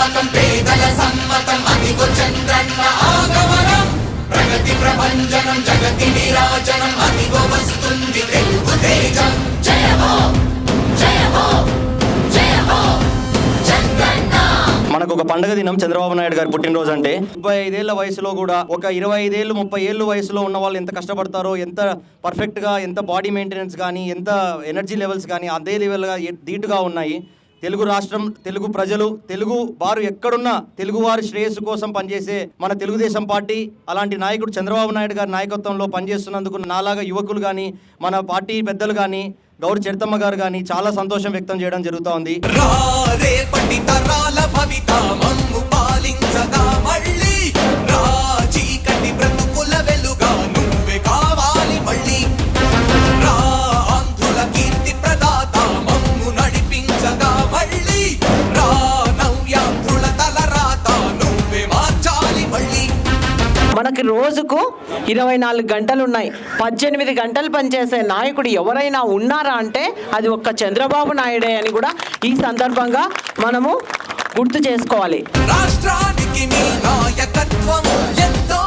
నమ్మకం పేదల సమ్మతం అదిగో చంద్రన్న ఆగమనం ప్రగతి ప్రభంజనం జగతి నీరాజనం అదిగో వస్తుంది తెలుగు తేజం జయ హో జయ హో జయ హో చంద్రన్న. మనకు ఒక పండుగ దినం చంద్రబాబు నాయుడు గారి పుట్టినరోజు అంటే 35 ఏళ్ల వయసులో కూడా ఒక 25 ఏళ్ళు 30 ఏళ్ళు వయసులో ఉన్న వాళ్ళు ఎంత కష్టపడతారో, ఎంత పర్ఫెక్ట్గా, ఎంత బాడీ మెయింటెనెన్స్ కానీ, ఎంత ఎనర్జీ లెవెల్స్ కానీ అదే లెవెల్గా ధీటుగా ఉన్నాయి. తెలుగు రాష్ట్రం, తెలుగు ప్రజలు, తెలుగు వారు ఎక్కడున్నా తెలుగు వారి శ్రేయస్సు కోసం పనిచేసే మన తెలుగుదేశం పార్టీ అలాంటి నాయకుడు చంద్రబాబు నాయుడు గారి నాయకత్వంలో పనిచేస్తున్నందుకు నాలాగా యువకులు కానీ, మన పార్టీ పెద్దలు కానీ, గౌరి చరితమ్మ గారు కానీ చాలా సంతోషం వ్యక్తం చేయడం జరుగుతూ ఉంది. మనకి రోజుకు 24 గంటలు ఉన్నాయి. 18 గంటలు పనిచేసే నాయకుడు ఎవరైనా ఉన్నారా అంటే అది ఒక్క చంద్రబాబు నాయుడే అని కూడా ఈ సందర్భంగా మనము గుర్తు చేసుకోవాలి. రాష్ట్రానికి మీ నాయకత్వం ఎంతో